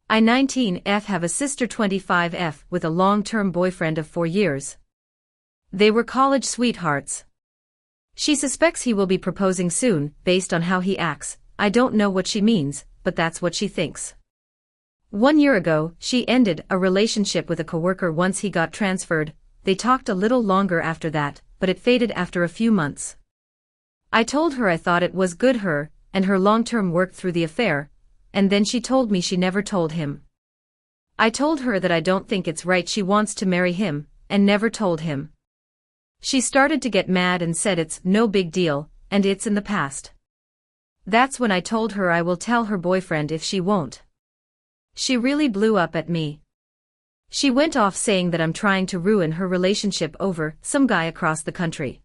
I 19F have a sister 25F with a long-term boyfriend of 4 years. They were college sweethearts. She suspects he will be proposing soon, based on how he acts. I don't know what she means, but that's what she thinks. 1 year ago, she ended a relationship with a coworker once he got transferred. They talked a little longer after that, but it faded after a few months. I told her I thought it was good her and her long-term worked through the affair, and then she told me she never told him. I told her that I don't think it's right she wants to marry him, and never told him. She started to get mad and said it's no big deal, and it's in the past. That's when I told her I will tell her boyfriend if she won't. She really blew up at me. She went off saying that I'm trying to ruin her relationship over some guy across the country.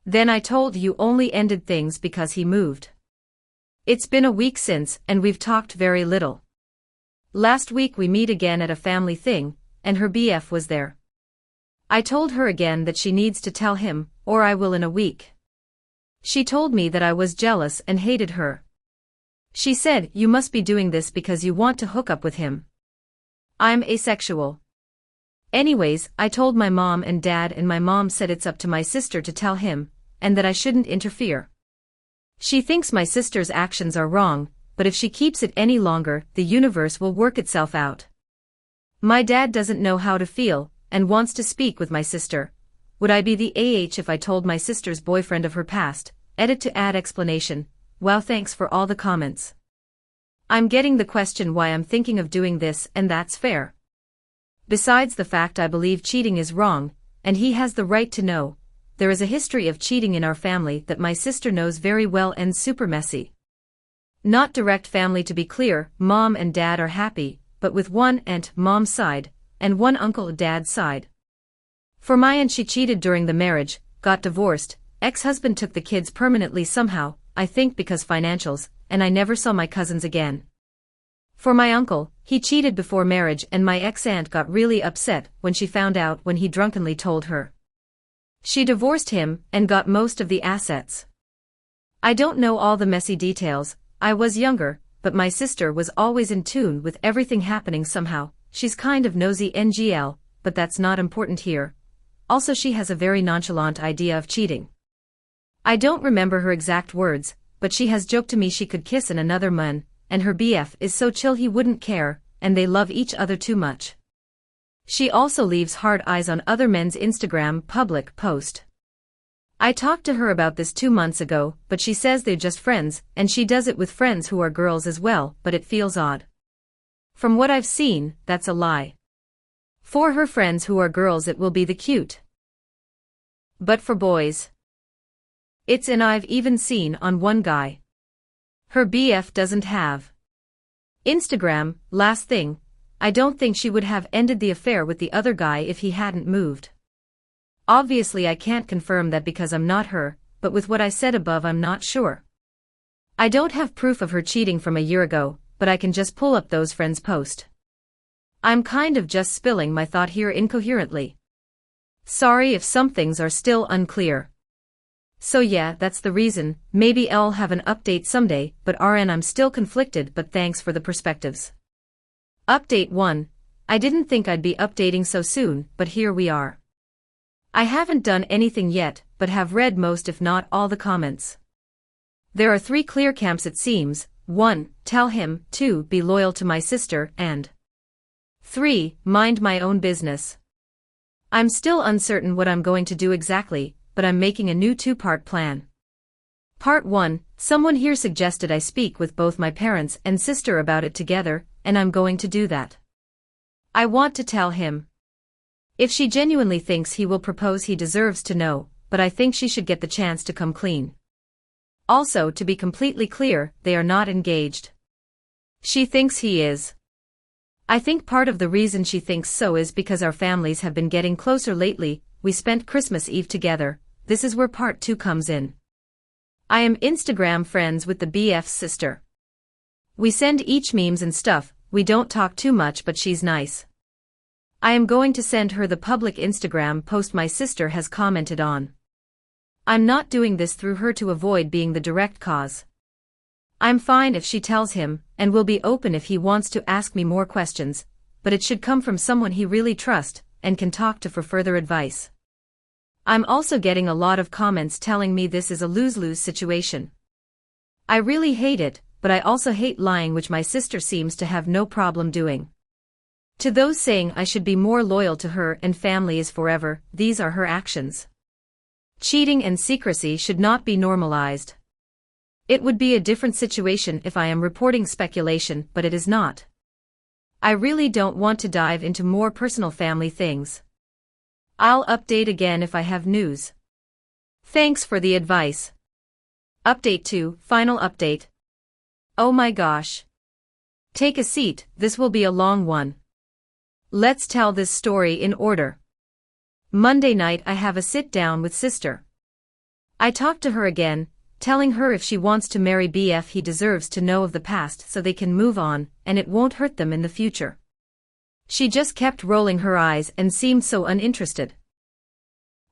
Then I told you only ended things because he moved. It's been a week since, and we've talked very little. Last week we meet again at a family thing, and her BF was there. I told her again that she needs to tell him, or I will in a week. She told me that I was jealous and hated her. She said, you must be doing this because you want to hook up with him. I'm asexual. Anyways, I told my mom and dad, and my mom said it's up to my sister to tell him, and that I shouldn't interfere. She thinks my sister's actions are wrong, but if she keeps it any longer, the universe will work itself out. My dad doesn't know how to feel, and wants to speak with my sister. Would I be the if I told my sister's boyfriend of her past? Edit to add explanation. Wow, thanks for all the comments. I'm getting the question why I'm thinking of doing this, and that's fair. Besides the fact I believe cheating is wrong, and he has the right to know. There is a history of cheating in our family that my sister knows very well and super messy. Not direct family to be clear, mom and dad are happy, but with one aunt mom's side, and one uncle dad's side. For my aunt, she cheated during the marriage, got divorced, ex-husband took the kids permanently somehow, I think because financials, and I never saw my cousins again. For my uncle, he cheated before marriage, and my ex-aunt got really upset when she found out when he drunkenly told her. She divorced him and got most of the assets. I don't know all the messy details. I was younger, but my sister was always in tune with everything happening somehow. She's kind of nosy NGL, but that's not important here. Also, she has a very nonchalant idea of cheating. I don't remember her exact words, but she has joked to me she could kiss another man, and her BF is so chill he wouldn't care, and they love each other too much. She also leaves hard eyes on other men's Instagram public post. I talked to her about this 2 months ago, but she says they're just friends, and she does it with friends who are girls as well, but it feels odd. From what I've seen, that's a lie. For her friends who are girls it will be the cute. But for boys, it's an I've even seen on one guy. Her BF doesn't have Instagram. Last thing, I don't think she would have ended the affair with the other guy if he hadn't moved. Obviously I can't confirm that because I'm not her, but with what I said above I'm not sure. I don't have proof of her cheating from a year ago, but I can just pull up those friends' post. I'm kind of just spilling my thought here incoherently. Sorry if some things are still unclear. So yeah, that's the reason. Maybe I'll have an update someday, but RN I'm still conflicted, but thanks for the perspectives. Update 1. I didn't think I'd be updating so soon, but here we are. I haven't done anything yet, but have read most if not all the comments. There are 3 clear camps it seems. 1. Tell him. 2. Be loyal to my sister, and 3. Mind my own business. I'm still uncertain what I'm going to do exactly, but I'm making a new 2-part plan. Part 1. Someone here suggested I speak with both my parents and sister about it together, and I'm going to do that. I want to tell him. If she genuinely thinks he will propose, he deserves to know, but I think she should get the chance to come clean. Also, to be completely clear, they are not engaged. She thinks he is. I think part of the reason she thinks so is because our families have been getting closer lately. We spent Christmas Eve together. This is where part 2 comes in. I am Instagram friends with the BF's sister. We send each memes and stuff. We don't talk too much, but she's nice. I am going to send her the public Instagram post my sister has commented on. I'm not doing this through her to avoid being the direct cause. I'm fine if she tells him, and will be open if he wants to ask me more questions, but it should come from someone he really trusts and can talk to for further advice. I'm also getting a lot of comments telling me this is a lose-lose situation. I really hate it, but I also hate lying, which my sister seems to have no problem doing. To those saying I should be more loyal to her and family is forever, these are her actions. Cheating and secrecy should not be normalized. It would be a different situation if I am reporting speculation, but it is not. I really don't want to dive into more personal family things. I'll update again if I have news. Thanks for the advice. Update 2, final update. Oh my gosh. Take a seat, this will be a long one. Let's tell this story in order. Monday night I have a sit down with sister. I talk to her again, telling her if she wants to marry BF he deserves to know of the past so they can move on, and it won't hurt them in the future. She just kept rolling her eyes and seemed so uninterested.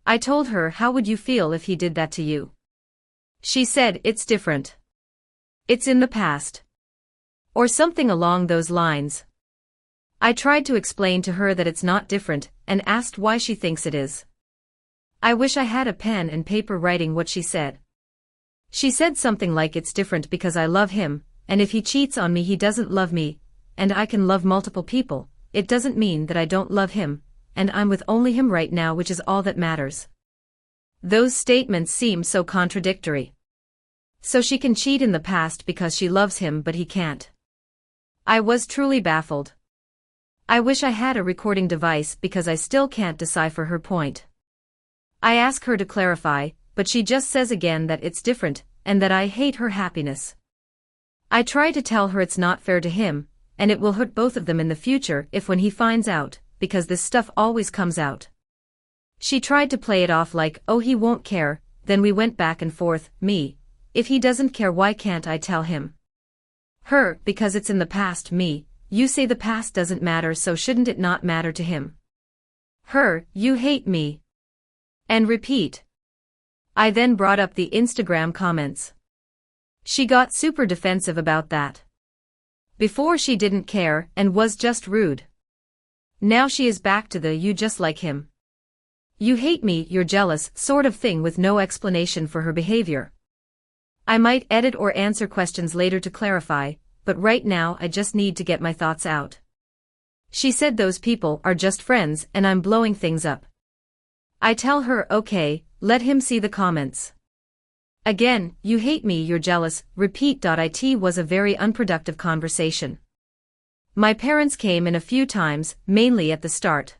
I told her, how would you feel if he did that to you? She said, it's different. It's in the past. Or something along those lines. I tried to explain to her that it's not different, and asked why she thinks it is. I wish I had a pen and paper writing what she said. She said something like it's different because I love him, and if he cheats on me he doesn't love me, and I can love multiple people, it doesn't mean that I don't love him, and I'm with only him right now, which is all that matters. Those statements seem so contradictory. So she can cheat in the past because she loves him but he can't. I was truly baffled. I wish I had a recording device because I still can't decipher her point. I ask her to clarify, but she just says again that it's different, and that I hate her happiness. I try to tell her it's not fair to him, and it will hurt both of them in the future if when he finds out, because this stuff always comes out. She tried to play it off like, oh he won't care, then we went back and forth, me, if he doesn't care why can't I tell him? Her, because it's in the past, me, you say the past doesn't matter so shouldn't it not matter to him? Her, you hate me. And repeat. I then brought up the Instagram comments. She got super defensive about that. Before she didn't care and was just rude. Now she is back to the you just like him. You hate me, you're jealous sort of thing with no explanation for her behavior. I might edit or answer questions later to clarify, but right now I just need to get my thoughts out. She said those people are just friends and I'm blowing things up. I tell her okay, let him see the comments. Again, you hate me, you're jealous, repeat. It was a very unproductive conversation. My parents came in a few times, mainly at the start.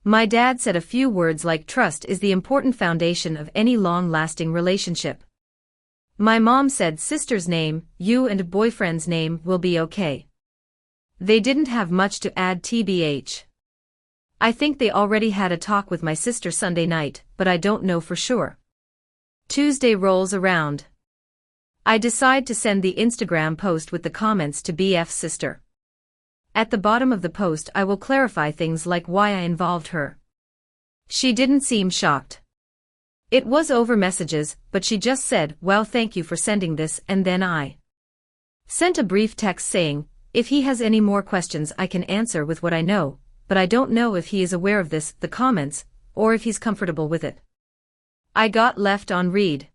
My dad said a few words like trust is the important foundation of any long-lasting relationship. My mom said sister's name, you and boyfriend's name will be okay. They didn't have much to add tbh. I think they already had a talk with my sister Sunday night, but I don't know for sure. Tuesday rolls around. I decide to send the Instagram post with the comments to BF's sister. At the bottom of the post I will clarify things like why I involved her. She didn't seem shocked. It was over messages, but she just said, well thank you for sending this, and then I sent a brief text saying, if he has any more questions I can answer with what I know, but I don't know if he is aware of this, the comments, or if he's comfortable with it. I got left on read.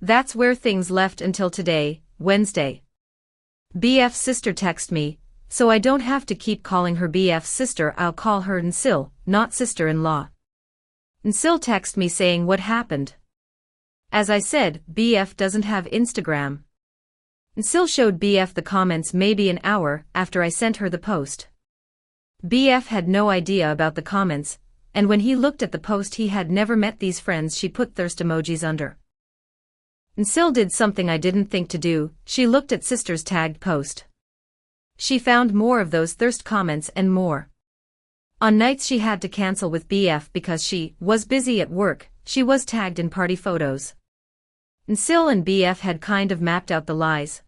That's where things left until today, Wednesday. BF's sister texted me, so I don't have to keep calling her BF's sister, I'll call her Nsil, not sister-in-law. Nsil texted me saying what happened. As I said, BF doesn't have Instagram. Nsil showed BF the comments maybe an hour after I sent her the post. BF had no idea about the comments, and when he looked at the post he had never met these friends she put thirst emojis under. Nsil did something I didn't think to do, she looked at sister's tagged post. She found more of those thirst comments and more. On nights she had to cancel with BF because she was busy at work, she was tagged in party photos. Nsil and BF had kind of mapped out the lies.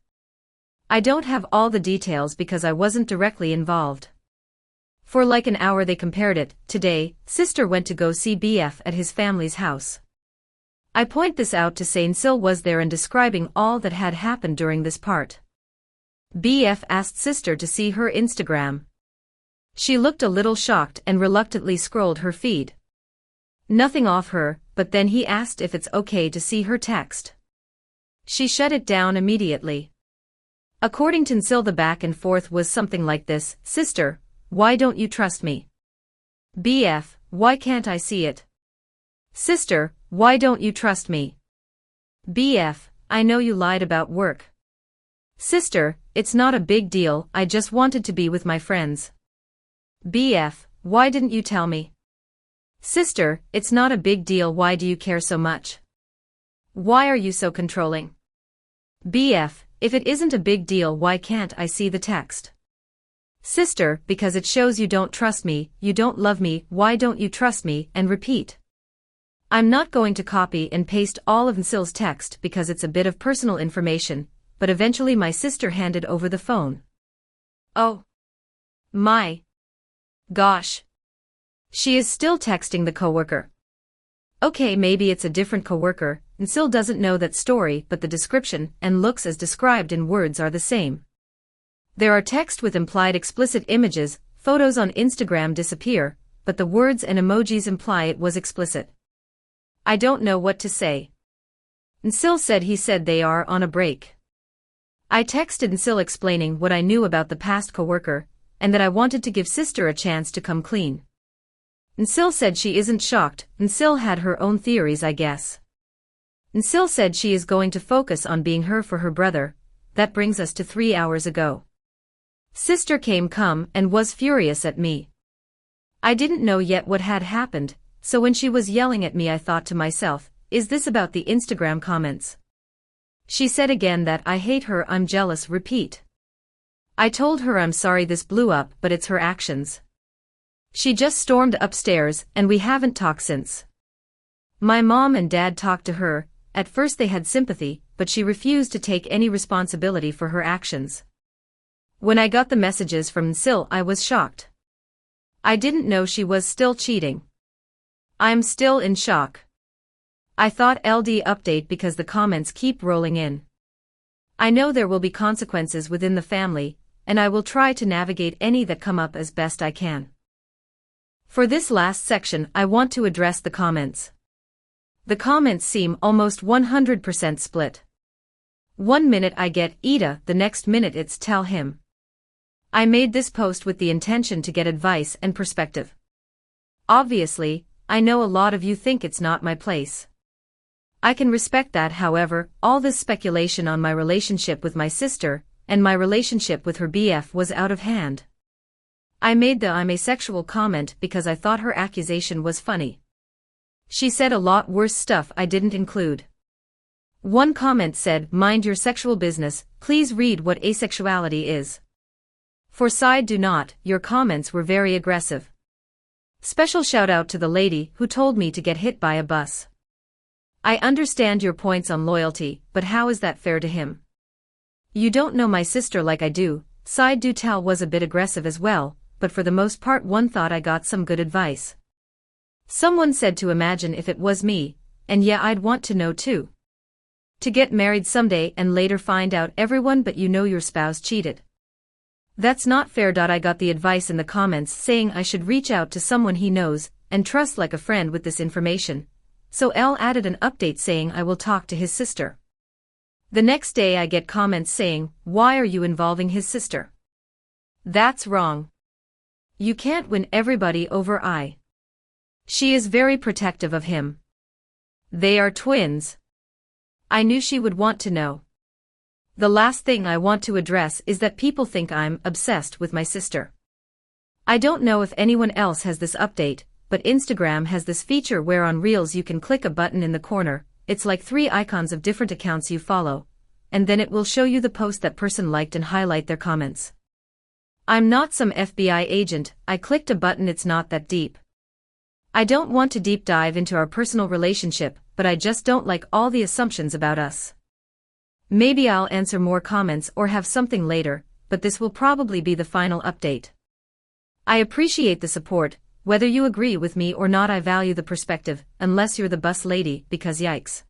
I don't have all the details because I wasn't directly involved. For like an hour they compared it. Today, sister went to go see BF at his family's house. I point this out to say Nsil was there and describing all that had happened during this part. BF asked sister to see her Instagram. She looked a little shocked and reluctantly scrolled her feed. Nothing off her, but then he asked if it's okay to see her text. She shut it down immediately. According to Nsil, the back and forth was something like this: Sister, why don't you trust me? BF, why can't I see it? Sister, why don't you trust me? BF, I know you lied about work. Sister, it's not a big deal, I just wanted to be with my friends. BF, why didn't you tell me? Sister, it's not a big deal, why do you care so much? Why are you so controlling? BF, if it isn't a big deal, why can't I see the text? Sister, because it shows you don't trust me, you don't love me, why don't you trust me, and repeat. I'm not going to copy and paste all of Nsil's text because it's a bit of personal information, but eventually my sister handed over the phone. Oh my gosh. She is still texting the coworker. Okay, maybe it's a different coworker. Nsil doesn't know that story, but the description and looks as described in words are the same. There are text with implied explicit images, photos on Instagram disappear, but the words and emojis imply it was explicit. I don't know what to say. Nsil said he said they are on a break. I texted Nsil explaining what I knew about the past coworker, and that I wanted to give sister a chance to come clean. Nsil said she isn't shocked. Nsil had her own theories, I guess. Nsil said she is going to focus on being her for her brother. That brings us to 3 hours ago. Sister came and was furious at me. I didn't know yet what had happened, so when she was yelling at me I thought to myself, is this about the Instagram comments? She said again that I hate her, I'm jealous, repeat. I told her I'm sorry this blew up, but it's her actions. She just stormed upstairs and we haven't talked since. My mom and dad talked to her. At first they had sympathy, but she refused to take any responsibility for her actions. When I got the messages from Nsil, I was shocked. I didn't know she was still cheating. I'm still in shock. I thought LD update because the comments keep rolling in. I know there will be consequences within the family, and I will try to navigate any that come up as best I can. For this last section, I want to address the comments. The comments seem almost 100% split. 1 minute I get Ida, the next minute it's tell him. I made this post with the intention to get advice and perspective. Obviously, I know a lot of you think it's not my place. I can respect that, however, all this speculation on my relationship with my sister, and my relationship with her BF was out of hand. I made the I'm asexual comment because I thought her accusation was funny. She said a lot worse stuff I didn't include. One comment said, mind your sexual business, please read what asexuality is. For side do not, your comments were very aggressive. Special shout out to the lady who told me to get hit by a bus. I understand your points on loyalty, but how is that fair to him? You don't know my sister like I do. Side do tell was a bit aggressive as well, but for the most part one thought I got some good advice. Someone said to imagine if it was me, and yeah, I'd want to know too. To get married someday and later find out everyone but you know your spouse cheated. That's not fair. I got the advice in the comments saying I should reach out to someone he knows and trust like a friend with this information. So L added an update saying I will talk to his sister. The next day I get comments saying, why are you involving his sister? That's wrong. You can't win everybody over I. She is very protective of him. They are twins. I knew she would want to know. The last thing I want to address is that people think I'm obsessed with my sister. I don't know if anyone else has this update, but Instagram has this feature where on Reels you can click a button in the corner. It's like 3 icons of different accounts you follow, and then it will show you the post that person liked and highlight their comments. I'm not some FBI agent, I clicked a button, it's not that deep. I don't want to deep dive into our personal relationship, but I just don't like all the assumptions about us. Maybe I'll answer more comments or have something later, but this will probably be the final update. I appreciate the support, Whether you agree with me or not, I value the perspective, unless you're the bus lady, because yikes.